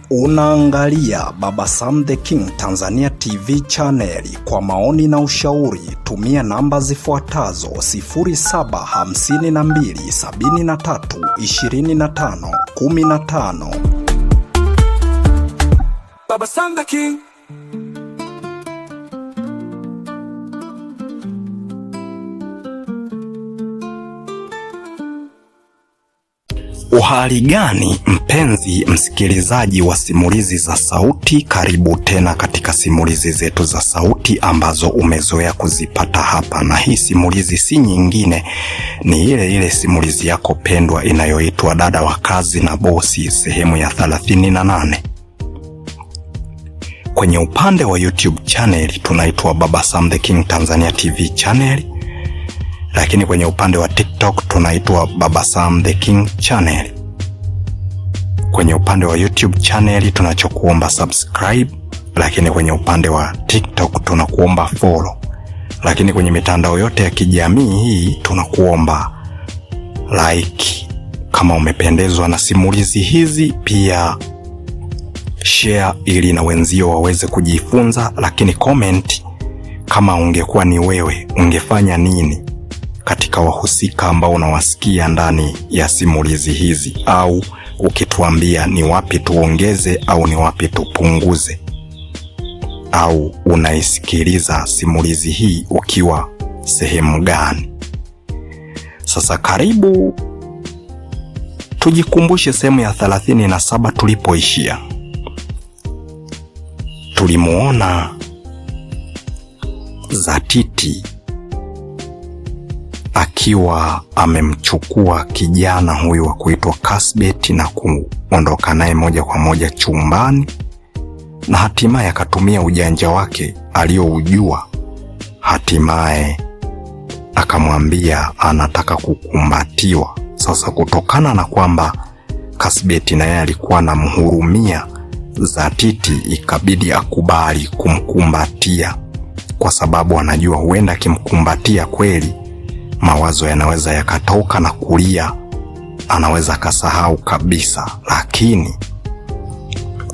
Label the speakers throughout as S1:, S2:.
S1: Unaangalia Baba Sam the King Tanzania TV channel. Kwa maoni na ushauri tumia namba zifuatazo 0752732515. Baba Sam the King. Uhali gani mpenzi msikilizaji wa simulizi za sauti, karibu tena katika simulizi zetu za sauti ambazo umezoea kuzipata hapa, na hii simulizi si nyingine, ni ile simulizi yako pendwa inayoitwa Dada wa Kazi na Bosi sehemu ya 38. Kwenye upande wa YouTube channel tunaitwa Baba Sam the King Tanzania TV channel, lakini kwenye upande wa TikTok tunaitwa Baba Sam the King channel. Kwenye upande wa YouTube channel tunachokuomba subscribe, lakini kwenye upande wa TikTok tunakuomba follow. Lakini kwenye mitandao yote ya kijamii hii tunakuomba like kama umependezwa na simulizi hizi, pia share ili na wenzio waweze kujifunza, lakini comment kama ungekuwa ni wewe ungefanya nini katika wahusika ambao unawasikia ndani ya simulizi hizi, au ukituambia ni wapi tuongeze au ni wapi tupunguze, au unaisikiliza simulizi hii ukiwa sehemu gani. Sasa karibu tujikumbushe sehemu ya 37 tulipoishia. Tulimuona Zatiti akiwa amemchukua kijana huyu wa kuitwa Kasbet na kuondoka naye moja kwa moja chumbani, na hatimaye akatumia ujanja wake alioujua. Hatimaye akamwambia anataka kukumbatiwa. Sasa kutokana na kwamba Kasbet naye alikuwa anamhurumia Zatiti, ikabidi akubali kumkumbatia, kwa sababu anajua huenda akimkumbatia kweli mawazo yanaweza yakatoka na kulia, anaweza kasahau kabisa. Lakini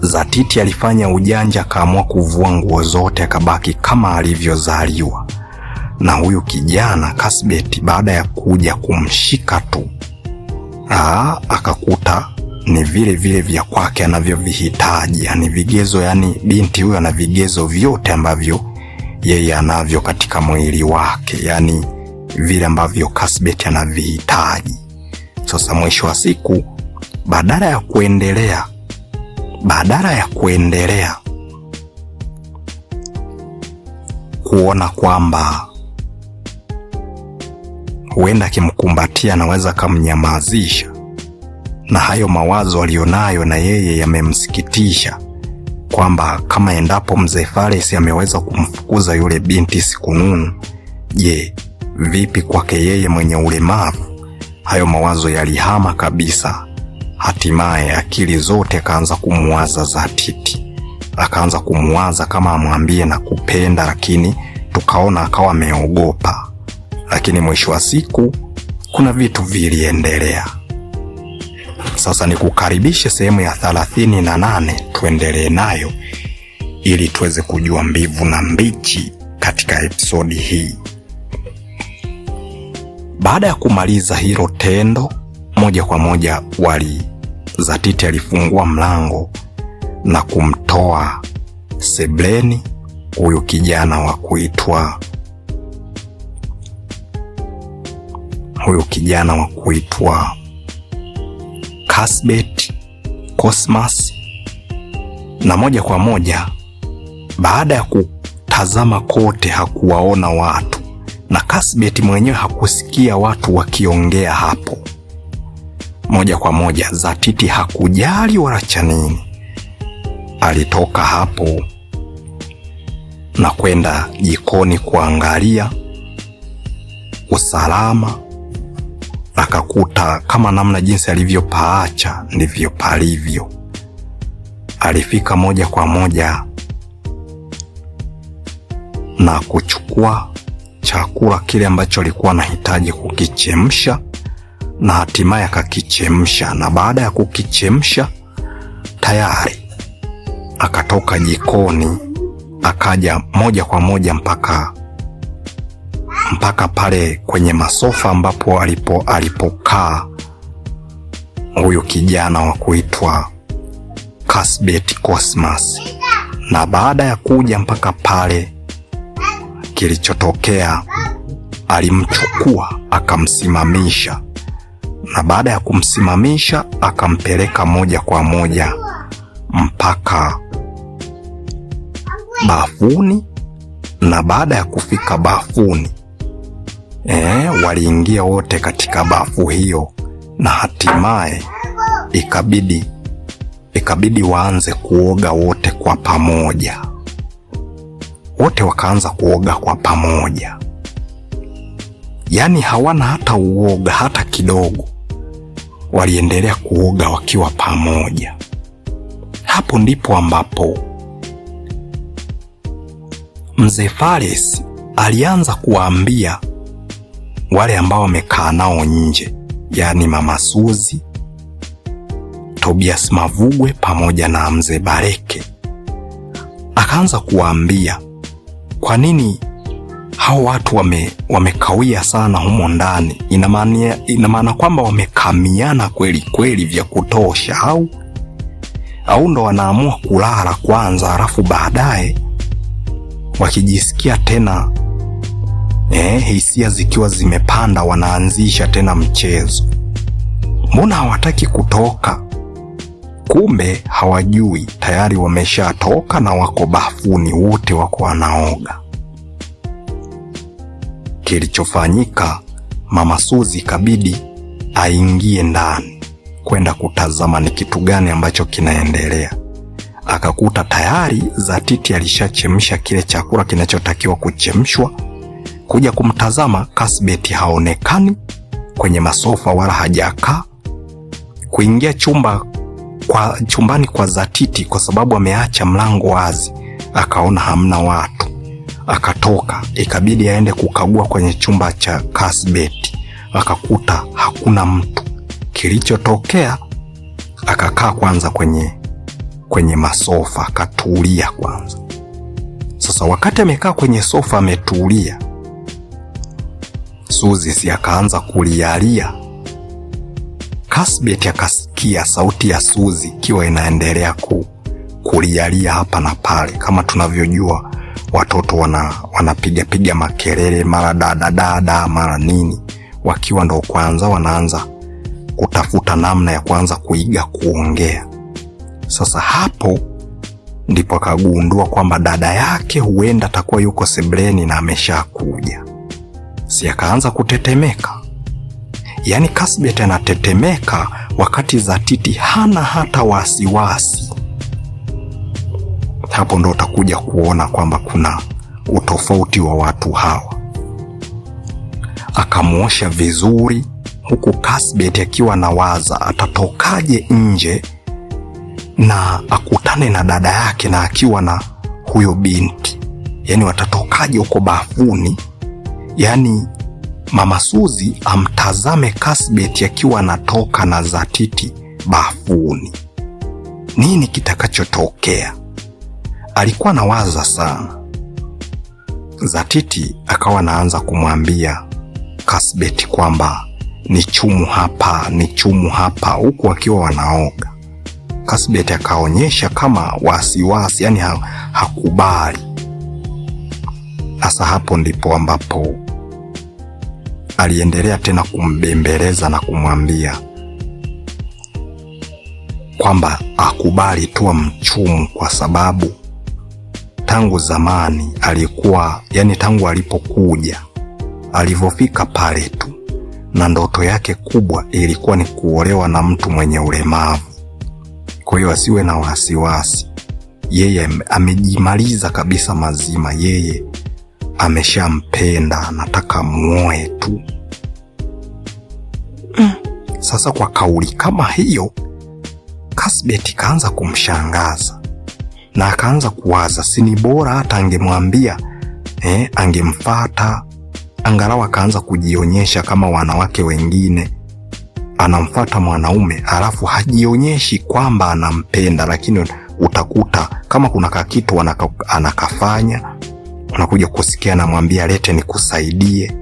S1: Zatiti alifanya ujanja, akaamua kuvua nguo zote, akabaki kama alivyozaliwa. Na huyu kijana Kasbet baada ya kuja kumshika tu, akakuta ni vile vile vya kwake anavyovihitaji, yani vigezo, yani binti huyo ana vigezo vyote ambavyo yeye anavyo katika mwili wake, yani vile ambavyo Kasbet anavihitaji. Sasa mwisho wa siku, badala ya kuendelea kuona kwamba huenda akimkumbatia anaweza kumnyamazisha, na hayo mawazo alionayo na yeye yamemsikitisha, kwamba kama endapo mzee Fares ameweza kumfukuza yule binti Sikununu, je, vipi kwake yeye mwenye ulemavu? Hayo mawazo yalihama kabisa. Hatimaye akili zote akaanza kumwaza Zatiti, akaanza kumwaza kama amwambie na kupenda, lakini tukaona akawa ameogopa. Lakini mwisho wa siku kuna vitu viliendelea. Sasa nikukaribishe sehemu ya 38 tuendelee nayo ili tuweze kujua mbivu na mbichi katika episodi hii. Baada ya kumaliza hilo tendo, moja kwa moja Zatiti alifungua mlango na kumtoa sebleni huyu kijana wa kuitwa Kasbet Cosmas, na moja kwa moja baada ya kutazama kote hakuwaona watu, na Kasbet mwenyewe hakusikia watu wakiongea hapo. Moja kwa moja Zatiti hakujali wala chanini, alitoka hapo na kwenda jikoni kuangalia usalama. Akakuta kama namna jinsi alivyopaacha ndivyo palivyo. Alifika moja kwa moja na kuchukua chakula kile ambacho alikuwa anahitaji kukichemsha, na hatimaye akakichemsha. Na baada ya kukichemsha tayari. Akatoka jikoni akaja moja kwa moja mpaka pale kwenye masofa ambapo alipokaa huyu kijana wa kuitwa Cuthbert Cosmas. Na baada ya kuja mpaka pale, kilichotokea, alimchukua akamsimamisha, na baada ya kumsimamisha akampeleka moja kwa moja mpaka bafuni. Na baada ya kufika bafuni, waliingia wote katika bafu hiyo, na hatimaye ikabidi waanze kuoga wote kwa pamoja. Wote wakaanza kuoga kwa pamoja, yaani hawana hata uoga hata kidogo, waliendelea kuoga wakiwa pamoja. Hapo ndipo ambapo Mzee Fares alianza kuwaambia wale ambao wamekaa nao nje, yaani Mama Suzi, Tobias Mavugwe pamoja na Mzee Bareke. Akaanza kuwaambia kwa nini hao watu wamekawia sana humo ndani. Ina maana kwamba wamekamiana kweli kweli vya kutosha, au ndo wanaamua kulala kwanza, halafu baadaye wakijisikia tena hisia zikiwa zimepanda wanaanzisha tena mchezo. Mbona hawataki kutoka? Kumbe hawajui tayari wameshatoka na wako bafuni, wote wako wanaoga. Kilichofanyika, Mama Suzi kabidi aingie ndani kwenda kutazama ni kitu gani ambacho kinaendelea. Akakuta tayari Zatiti alishachemsha kile chakula kinachotakiwa kuchemshwa. Kuja kumtazama, Cuthbert haonekani kwenye masofa wala hajakaa. Kuingia chumbani kwa Zatiti, kwa sababu ameacha mlango wazi, akaona hamna watu, akatoka. Ikabidi aende kukagua kwenye chumba cha Cuthbert, akakuta hakuna mtu. Kilichotokea, akakaa kwanza kwenye masofa, akatulia kwanza. Sasa wakati amekaa kwenye sofa ametulia, Suzi akaanza kulialia. Cuthbert akasikia sauti ya Suzi ikiwa inaendelea kulialia hapa na pale. Kama tunavyojua watoto wanapiga makelele, mara dada mara nini, wakiwa ndo kwanza wanaanza kutafuta namna ya kuanza kuiga kuongea. Sasa hapo ndipo akagundua kwamba dada yake huenda atakuwa yuko sebuleni na ameshakuja. Akaanza kutetemeka. Yaani Cuthbert anatetemeka wakati Zatiti hana hata wasiwasi. Hapo ndo utakuja kuona kwamba kuna utofauti wa watu hawa. Akamuosha vizuri, huku Cuthbert akiwa anawaza atatokaje nje na akutane na dada yake na akiwa na huyo binti. Yaani watatokaje huko bafuni? Yaani Mama Suzi amtazame Cuthbert akiwa anatoka na Zatiti bafuni. Nini kitakachotokea? Alikuwa anawaza sana. Zatiti akawa anaanza kumwambia Cuthbert kwamba ni chumu hapa, huku akiwa wanaoga. Cuthbert akaonyesha kama wasiwasi, yani hakubali. Sasa hapo ndipo ambapo aliendelea tena kumbembeleza na kumwambia kwamba akubali tu mchumu, kwa sababu tangu zamani alikuwa, yani tangu alipokuja, alivyofika pale tu, na ndoto yake kubwa ilikuwa ni kuolewa na mtu mwenye ulemavu. Kwa hiyo asiwe na wasiwasi, yeye amejimaliza kabisa mazima, yeye ameshampenda, anataka muoe tu. Sasa kwa kauli kama hiyo, Cuthbert kaanza kumshangaza na akaanza kuwaza, si ni bora hata angemwambia, angemfuata, angalau akaanza kujionyesha kama wanawake wengine, anamfuata mwanaume alafu hajionyeshi kwamba anampenda, lakini utakuta kama kuna kakitu anakafanya, unakuja kusikia anamwambia lete nikusaidie.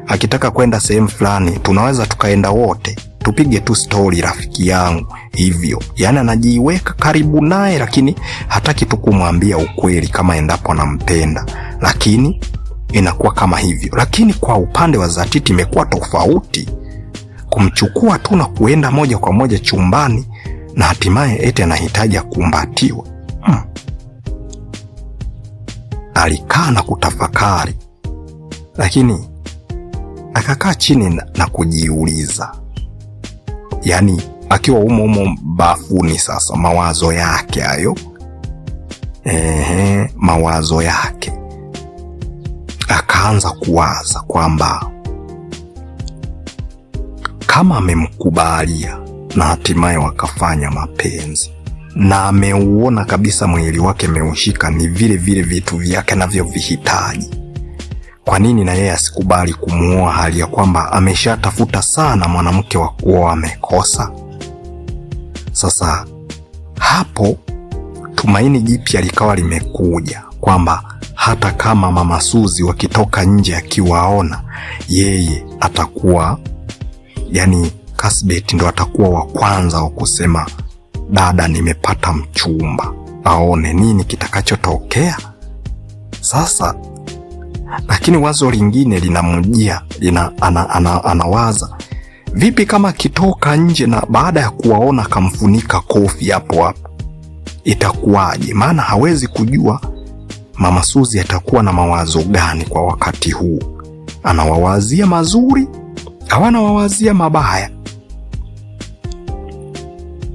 S1: Akitaka kwenda sehemu fulani, tunaweza tukaenda wote, tupige tu story rafiki yangu hivyo. Yani anajiweka karibu naye, lakini hataki tu kumwambia ukweli kama endapo anampenda, lakini inakuwa kama hivyo. Lakini kwa upande wa Zatiti imekuwa tofauti, kumchukua tu na kuenda moja kwa moja chumbani na hatimaye eti anahitaji kukumbatiwa. Alikaa na kutafakari, lakini akakaa chini na kujiuliza, yani akiwa umo bafuni. Sasa mawazo yake hayo, mawazo yake, akaanza kuwaza kwamba kama amemkubalia na hatimaye wakafanya mapenzi na ameuona kabisa mwili wake ameushika, ni vile vile vitu vyake anavyovihitaji, kwa nini na yeye asikubali kumuoa, hali ya kwamba ameshatafuta sana mwanamke wa kuoa amekosa? Sasa hapo tumaini jipya likawa limekuja kwamba hata kama Mama Suzi wakitoka nje akiwaona, yeye atakuwa, yani Kasbet ndo atakuwa wa kwanza wa kusema dada, nimepata mchumba, aone nini kitakachotokea. Sasa lakini wazo lingine linamjia, anawaza vipi kama akitoka nje na baada ya kuwaona kamfunika kofi hapo hapo, itakuwaje? Maana hawezi kujua Mama Suzi atakuwa na mawazo gani kwa wakati huu, anawawazia mazuri au anawawazia mabaya.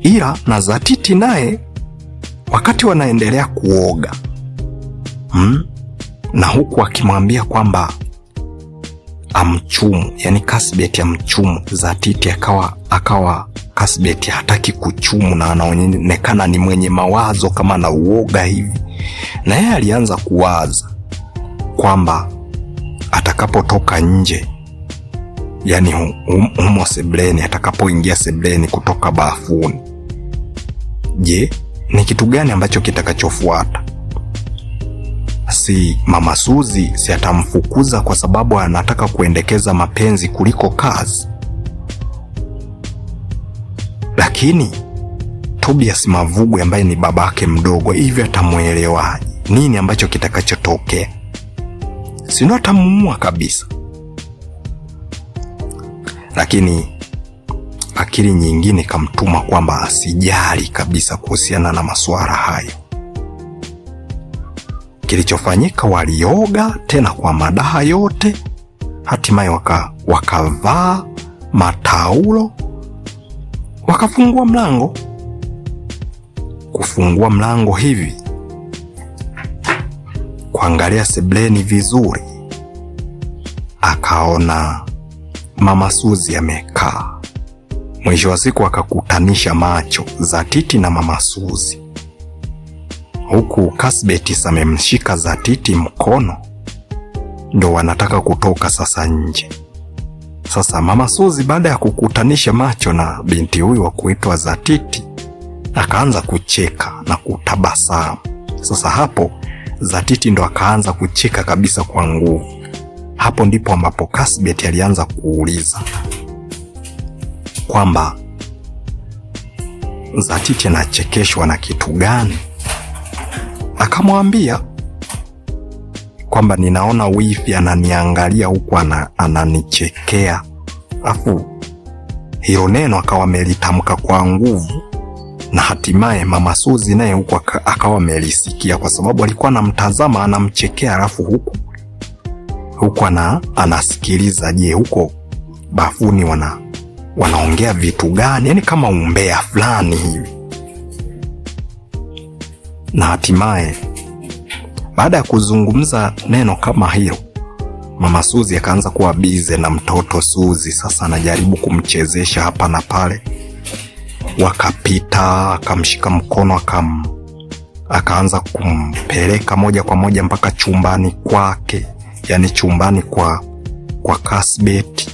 S1: Ila na Zatiti naye wakati wanaendelea kuoga na huku akimwambia kwamba amchumu, yani Kasbet amchumu, Zatiti akawa Kasbet hataki kuchumu na anaonekana ni mwenye mawazo kama na uoga hivi, na yeye alianza kuwaza kwamba atakapotoka nje, yani humo sebleni, atakapoingia sebleni kutoka bafuni, je, ni kitu gani ambacho kitakachofuata? Si Mama Suzi si atamfukuza kwa sababu anataka kuendekeza mapenzi kuliko kazi? Lakini Tobias Mavugwe ambaye ni babake mdogo, hivi atamuelewaje? Nini ambacho kitakachotokea? Sino atamuua kabisa. Lakini akili nyingine kamtuma kwamba asijali kabisa kuhusiana na masuala hayo. Kilichofanyika, walioga tena kwa madaha yote, hatimaye wakavaa mataulo, wakafungua mlango. Kufungua mlango hivi, kuangalia sebleni vizuri, akaona Mama Suzi amekaa. Mwisho wa siku akakutanisha macho Zatiti na Mama Suzi, huku Kasbet amemshika Zatiti mkono, ndo wanataka kutoka sasa nje. Sasa Mama Suzi baada ya kukutanisha macho na binti huyu wa kuitwa Zatiti, akaanza kucheka na kutabasamu. Sasa hapo Zatiti ndo akaanza kucheka kabisa kwa nguvu. Hapo ndipo ambapo Kasbet alianza kuuliza kwamba Zatiti anachekeshwa na kitu gani. Akamwambia kwamba ninaona wifi ananiangalia huku ananichekea. Afu hilo neno akawa amelitamka kwa nguvu, na hatimaye Mama Suzi naye huku akawa amelisikia, kwa sababu alikuwa anamtazama anamchekea, alafu huku anasikiliza, je, huko bafuni wanaongea vitu gani, yani kama umbea fulani hivi. Na hatimaye baada ya kuzungumza neno kama hilo, Mama Suzi akaanza kuwa bize na mtoto Suzi. Sasa anajaribu kumchezesha hapa na pale. Wakapita, akamshika mkono, akaanza kumpeleka moja kwa moja mpaka chumbani kwake, yani chumbani kwa Kasbet.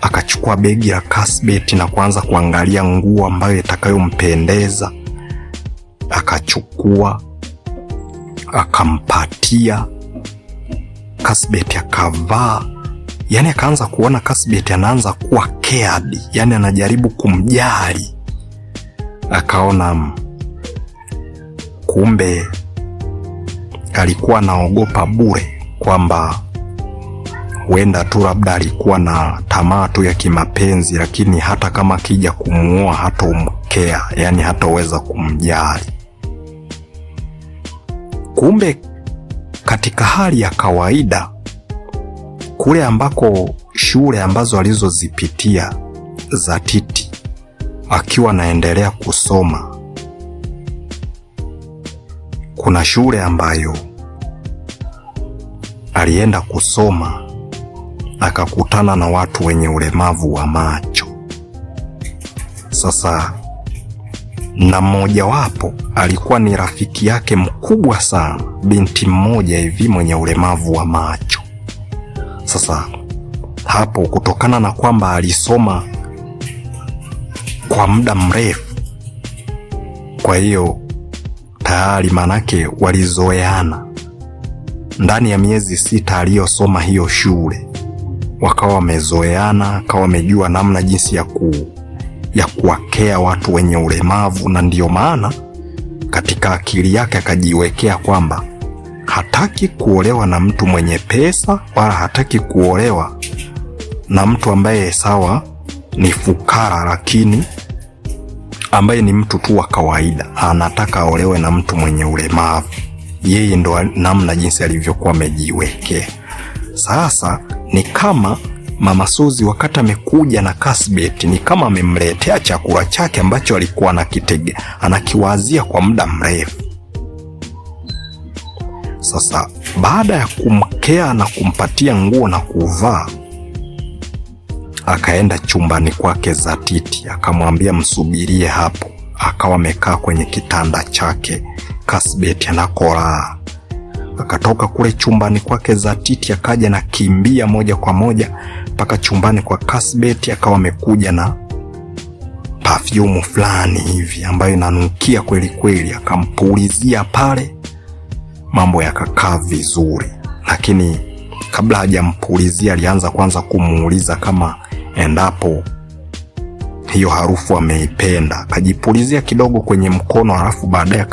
S1: akachukua begi la Cuthbert na kuanza kuangalia nguo ambayo itakayompendeza. Akachukua, akampatia Cuthbert, akavaa. Yani akaanza kuona Cuthbert anaanza kuwa cared, yani anajaribu kumjali. Akaona kumbe alikuwa anaogopa bure, kwamba huenda tu labda alikuwa na tamaa tu ya kimapenzi, lakini hata kama akija kumuoa hatomkea, yani hataweza kumjali. Kumbe katika hali ya kawaida kule ambako shule ambazo alizozipitia Zatiti akiwa anaendelea kusoma, kuna shule ambayo alienda kusoma akakutana na watu wenye ulemavu wa macho. Sasa na mmoja wapo alikuwa ni rafiki yake mkubwa sana, binti mmoja hivi mwenye ulemavu wa macho. Sasa hapo, kutokana na kwamba alisoma kwa muda mrefu, kwa hiyo tayari manake walizoeana. Ndani ya miezi 6 aliyosoma hiyo shule, wakawa wamezoeana, akawa wamejua namna jinsi ya kuwakea watu wenye ulemavu. Na ndiyo maana katika akili yake akajiwekea kwamba hataki kuolewa na mtu mwenye pesa, wala hataki kuolewa na mtu ambaye sawa ni fukara, lakini ambaye ni mtu tu wa kawaida. Anataka aolewe na mtu mwenye ulemavu. Yeye ndo namna jinsi alivyokuwa amejiwekea. Sasa ni kama Mama Suzy wakati amekuja na Cuthbert, ni kama amemletea chakula chake ambacho alikuwa anakiwazia kwa muda mrefu. Sasa baada ya kumkea na kumpatia nguo na kuvaa, akaenda chumbani kwake Zatiti, akamwambia msubirie hapo. Akawa amekaa kwenye kitanda chake Cuthbert anakolala. Akatoka kule chumbani kwake Zatiti, akaja na kimbia moja kwa moja mpaka chumbani kwa Cuthbert. Akawa amekuja na perfume fulani hivi ambayo inanukia kweli kweli, akampulizia pale. Mambo yakakaa vizuri, lakini kabla hajampulizia alianza kwanza kumuuliza kama endapo hiyo harufu ameipenda. Akajipulizia kidogo kwenye mkono, halafu baadaye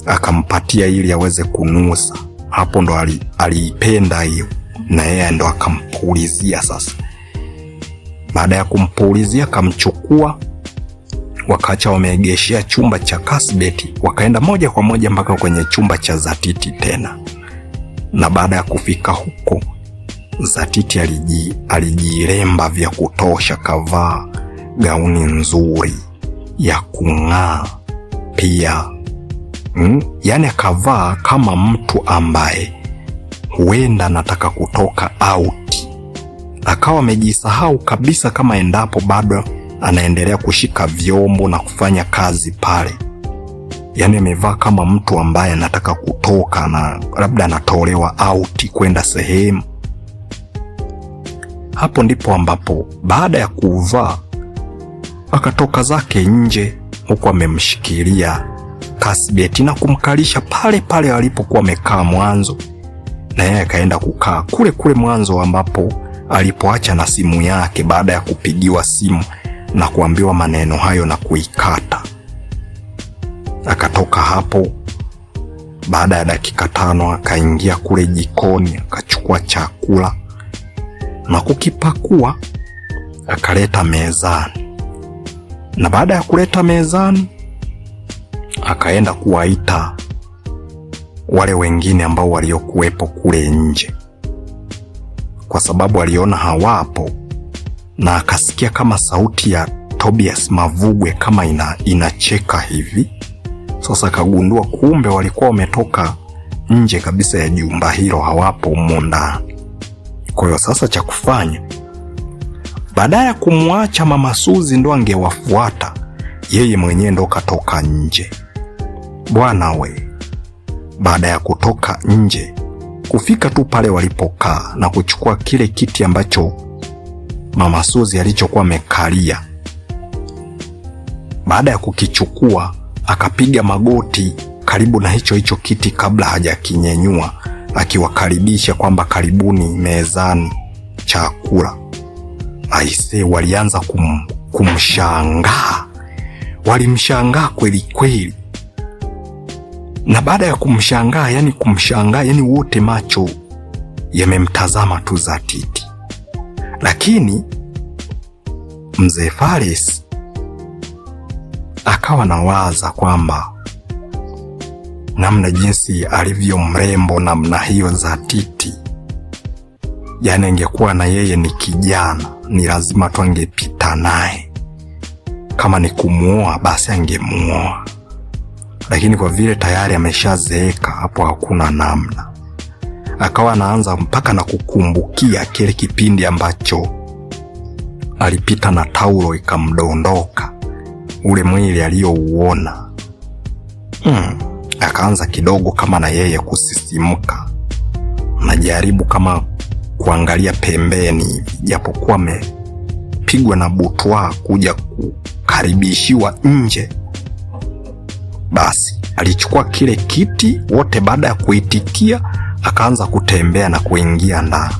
S1: akampatia ili aweze kunusa. Hapo ndo aliipenda hiyo, na yeye ndo akampulizia. Sasa baada ya kumpulizia, akamchukua, wakaacha wameegeshea chumba cha Cuthbert, wakaenda moja kwa moja mpaka kwenye chumba cha Zatiti tena. Na baada ya kufika huko, Zatiti alijiremba vya kutosha, kavaa gauni nzuri ya kung'aa pia. Yani akavaa kama mtu ambaye huenda anataka kutoka out. Akawa amejisahau kabisa kama endapo bado anaendelea kushika vyombo na kufanya kazi pale. Yani amevaa kama mtu ambaye anataka kutoka na labda anatolewa out kwenda sehemu. Hapo ndipo ambapo baada ya kuvaa akatoka zake nje, huku amemshikilia Cuthbert na kumkalisha pale pale alipokuwa amekaa mwanzo, na yeye akaenda kukaa kule kule mwanzo ambapo alipoacha na simu yake baada ya kupigiwa simu na kuambiwa maneno hayo na kuikata. Akatoka hapo, baada ya dakika 5 akaingia kule jikoni, akachukua chakula na kukipakua akaleta mezani. Na baada ya kuleta mezani, akaenda kuwaita wale wengine ambao waliokuwepo kule nje, kwa sababu aliona hawapo, na akasikia kama sauti ya Tobias Mavugwe kama inacheka hivi. Sasa akagundua kumbe walikuwa wametoka nje kabisa ya jumba hilo, hawapo humo ndani. Kwa hiyo sasa cha kufanya, baada ya kumwacha Mama Suzy ndo angewafuata, yeye mwenyewe ndo katoka nje. Bwana we, baada ya kutoka nje, kufika tu pale walipokaa na kuchukua kile kiti ambacho Mama Suzi alichokuwa amekalia. Baada ya kukichukua, akapiga magoti karibu na hicho kiti kabla hajakinyenyua, akiwakaribisha kwamba karibuni mezani chakula. Aise, walianza kumshangaa. Walimshangaa kweli kweli. Na baada ya kumshangaa, yani wote macho yamemtazama tu Zatiti. Lakini mzee Faris akawa nawaza kwamba namna jinsi alivyo mrembo namna hiyo Zatiti, yani angekuwa na yeye ni kijana, ni lazima tu angepita naye. Kama ni kumuoa basi angemuoa. Lakini kwa vile tayari ameshazeeka, hapo hakuna namna. Akawa anaanza mpaka na kukumbukia kile kipindi ambacho alipita na taulo ikamdondoka, ule mwili aliyouona. Akaanza kidogo kama na yeye kusisimka. Najaribu kama kuangalia pembeni, japokuwa amepigwa na butwa kuja kukaribishiwa nje. Basi alichukua kile kiti, wote baada ya kuitikia akaanza kutembea na kuingia ndani.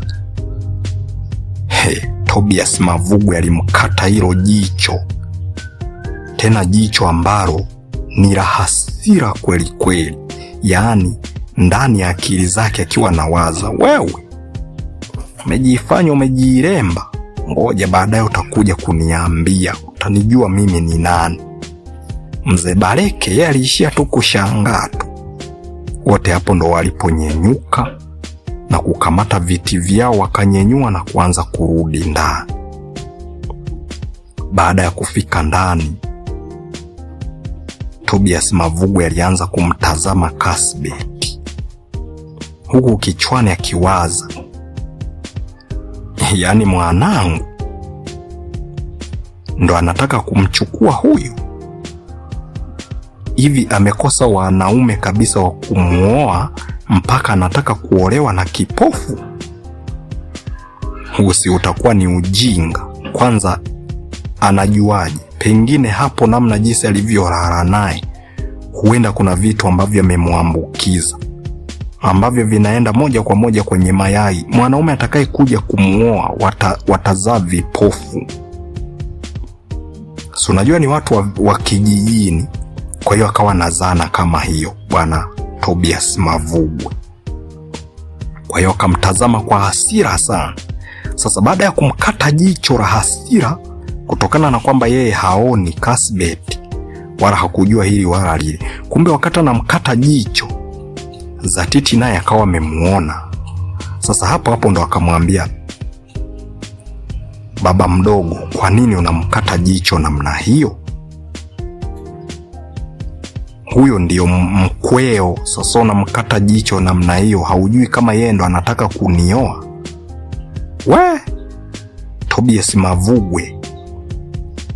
S1: Tobias Mavugwe alimkata hilo jicho, tena jicho ambalo ni la hasira kweli kweli. Yaani ndani ya akili zake akiwa nawaza, wewe umejifanya umejiremba, ngoja baadaye utakuja kuniambia, utanijua mimi ni nani. Mzee Baleke yeye aliishia tu kushangaa tu. Wote hapo ndo waliponyenyuka na kukamata viti vyao, wakanyenyua na kuanza kurudi ndani. Baada ya kufika ndani, Tobias Mavugwe alianza kumtazama Kasbeti, huku kichwani akiwaza, yaani mwanangu ndo anataka kumchukua huyu? Hivi amekosa wanaume kabisa wa kumuoa mpaka anataka kuolewa na kipofu? Usi utakuwa ni ujinga. Kwanza anajuaje? Pengine hapo namna jinsi alivyolala naye, huenda kuna vitu ambavyo amemwambukiza ambavyo vinaenda moja kwa moja kwenye mayai. Mwanaume atakaye kuja kumuoa watazaa vipofu. So unajua ni watu wa kijijini. Kwa hiyo akawa na zana kama hiyo bwana Tobias Mavugwe. Kwa hiyo akamtazama kwa hasira sana. Sasa baada ya kumkata jicho la hasira, kutokana na kwamba yeye haoni Kasbeti wala hakujua hili wala lile, kumbe wakati anamkata jicho Zatiti naye akawa amemuona. Sasa hapo ndo akamwambia, baba mdogo, kwa nini unamkata jicho namna hiyo? Huyo ndio mkweo, sasa unamkata jicho namna hiyo, haujui kama yeye ndo anataka kunioa? We Tobias Mavugwe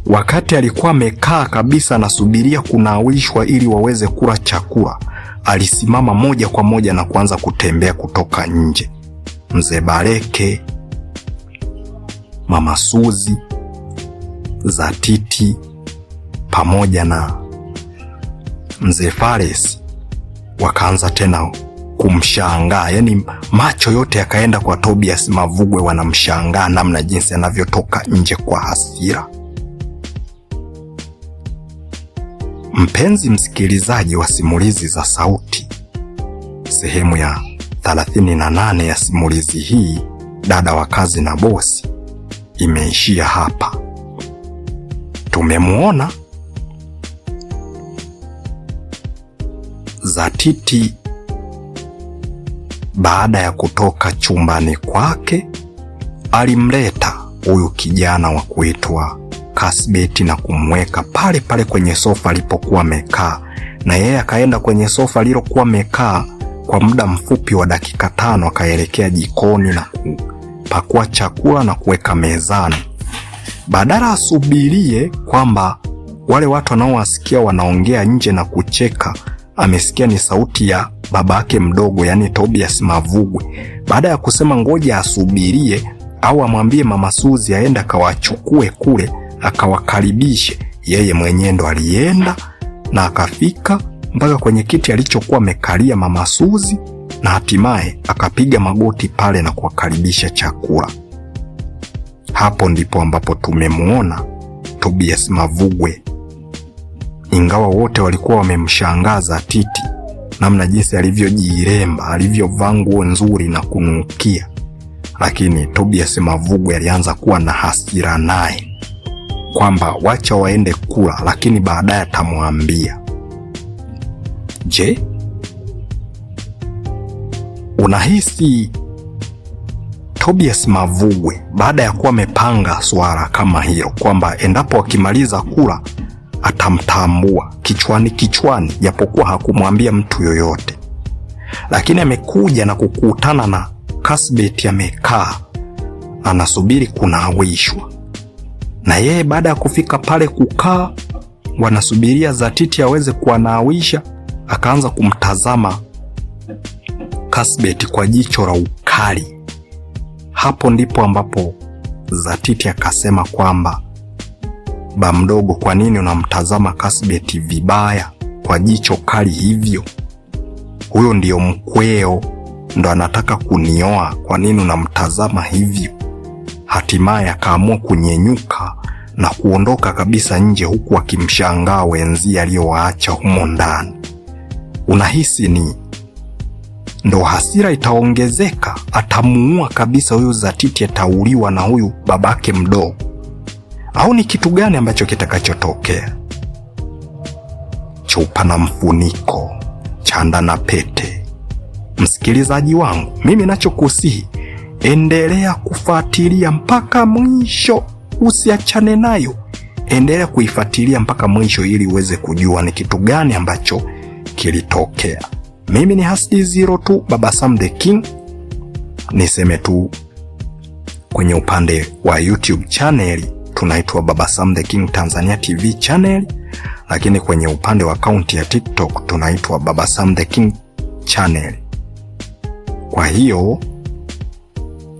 S1: wakati alikuwa amekaa kabisa anasubiria kunawishwa ili waweze kula chakula, alisimama moja kwa moja na kuanza kutembea kutoka nje. Mzee Baleke, Mama Suzi, Zatiti pamoja na Mzee Faris wakaanza tena kumshangaa. Yaani macho yote yakaenda kwa Tobias Mavugwe, wanamshangaa namna jinsi anavyotoka nje kwa hasira. Mpenzi msikilizaji wa simulizi za sauti, sehemu ya 38 ya simulizi hii, Dada wa Kazi na Bosi, imeishia hapa. Tumemuona Zatiti baada ya kutoka chumbani kwake, alimleta huyu kijana wa kuitwa Kasbeti na kumweka pale pale kwenye sofa alipokuwa amekaa, na yeye akaenda kwenye sofa alilokuwa amekaa kwa muda mfupi wa dakika 5, akaelekea jikoni na kupakua chakula na kuweka mezani. Badala asubirie kwamba wale watu wanaowasikia wanaongea nje na kucheka, amesikia ni sauti ya babake mdogo, yani Tobias Mavugwe. Baada ya kusema ngoja asubirie, au amwambie Mama Suzi aende akawachukue kule akawakaribishe. Yeye mwenyewe ndo alienda na akafika mpaka kwenye kiti alichokuwa amekalia Mama Suzi, na hatimaye akapiga magoti pale na kuwakaribisha chakula. Hapo ndipo ambapo tumemuona Tobias Mavugwe. Ingawa wote walikuwa wamemshangaza Titi namna jinsi alivyojiremba, alivyovaa nguo nzuri na kunukia, lakini Tobias Mavugwe alianza kuwa na hasira naye kwamba wacha waende kula, lakini baadaye atamwambia. Je, unahisi Tobias Mavugwe baada ya kuwa amepanga swala kama hilo kwamba endapo akimaliza kula atamtambua kichwani, japokuwa hakumwambia mtu yoyote, lakini amekuja na kukutana na Kasbet amekaa anasubiri kunawishwa, na yeye baada ya kufika pale kukaa wanasubiria Zatiti aweze kuwanawisha, akaanza kumtazama Kasbet kwa jicho la ukali. Hapo ndipo ambapo Zatiti akasema kwamba, ba mdogo, kwa nini unamtazama Kasbet vibaya kwa jicho kali hivyo? Huyo ndiyo mkweo, ndo anataka kunioa, kwa nini unamtazama hivyo? Hatimaye akaamua kunyenyuka na kuondoka kabisa nje, huku akimshangaa wenzi aliyowaacha humo ndani. Unahisi ni ndo hasira itaongezeka, atamuua kabisa huyu Zatiti, atauliwa na huyu babake mdogo, au ni kitu gani ambacho kitakachotokea? Chupa na mfuniko, chanda na pete. Msikilizaji wangu, mimi nachokusihi, endelea kufuatilia mpaka mwisho, usiachane nayo. Endelea kuifuatilia mpaka mwisho ili uweze kujua ni kitu gani ambacho kilitokea. Mimi ni Hasdi02 Baba Sam the King. Niseme tu kwenye upande wa YouTube channel tunaitwa Baba Sam the King Tanzania TV channel, lakini kwenye upande wa akaunti ya TikTok tunaitwa Baba Sam the King channel. Kwa hiyo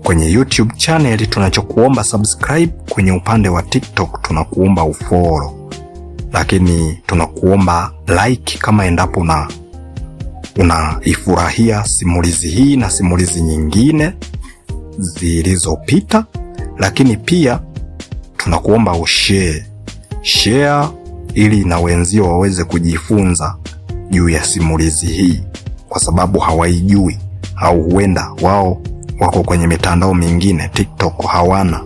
S1: kwenye YouTube channel tunachokuomba subscribe, kwenye upande wa TikTok tunakuomba ufollow, lakini tunakuomba like kama endapo unaifurahia simulizi hii na simulizi nyingine zilizopita, lakini pia tunakuomba share ili na wenzio waweze kujifunza juu ya simulizi hii, kwa sababu hawaijui, au huenda wao wako kwenye mitandao mingine, TikTok hawana,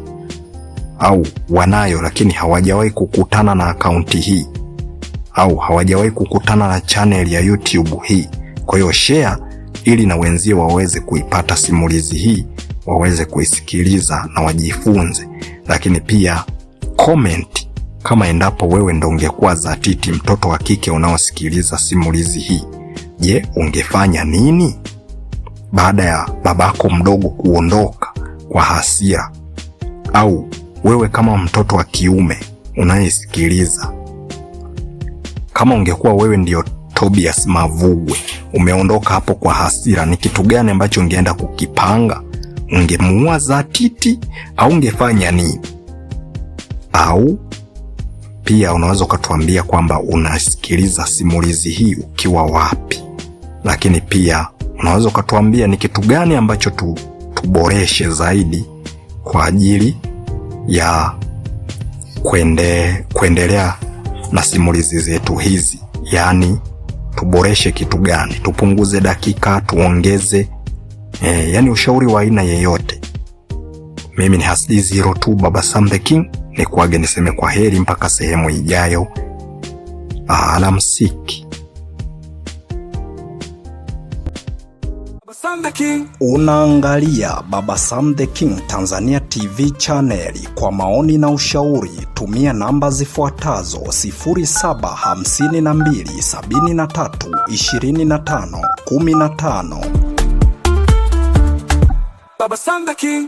S1: au wanayo lakini hawajawahi kukutana na akaunti hii, au hawajawahi kukutana na channel ya YouTube hii. Kwa hiyo share ili na wenzio waweze kuipata simulizi hii, waweze kuisikiliza na wajifunze. Lakini pia comment kama endapo wewe ndo ungekuwa Zatiti, mtoto wa kike unaosikiliza simulizi hii. Je, ungefanya nini baada ya babako mdogo kuondoka kwa hasira? Au wewe kama mtoto wa kiume unayesikiliza, kama ungekuwa wewe ndio Tobias Mavugwe, umeondoka hapo kwa hasira, ni kitu gani ambacho ungeenda kukipanga? Ungemuua Zatiti au ungefanya nini? Au pia unaweza ukatuambia kwamba unasikiliza simulizi hii ukiwa wapi, lakini pia unaweza ukatuambia ni kitu gani ambacho tuboreshe zaidi kwa ajili ya kuendelea na simulizi zetu hizi. Yani tuboreshe kitu gani, tupunguze dakika, tuongeze, yani ushauri wa aina yeyote. Mimi ni Hasdi02 Baba Sam the King, ni kuage niseme kwa heri mpaka sehemu ijayo. Alamsiki. Unaangalia Baba Sam the King Tanzania TV channel. Kwa maoni na ushauri tumia namba zifuatazo: 0752732515. Baba Sam the King.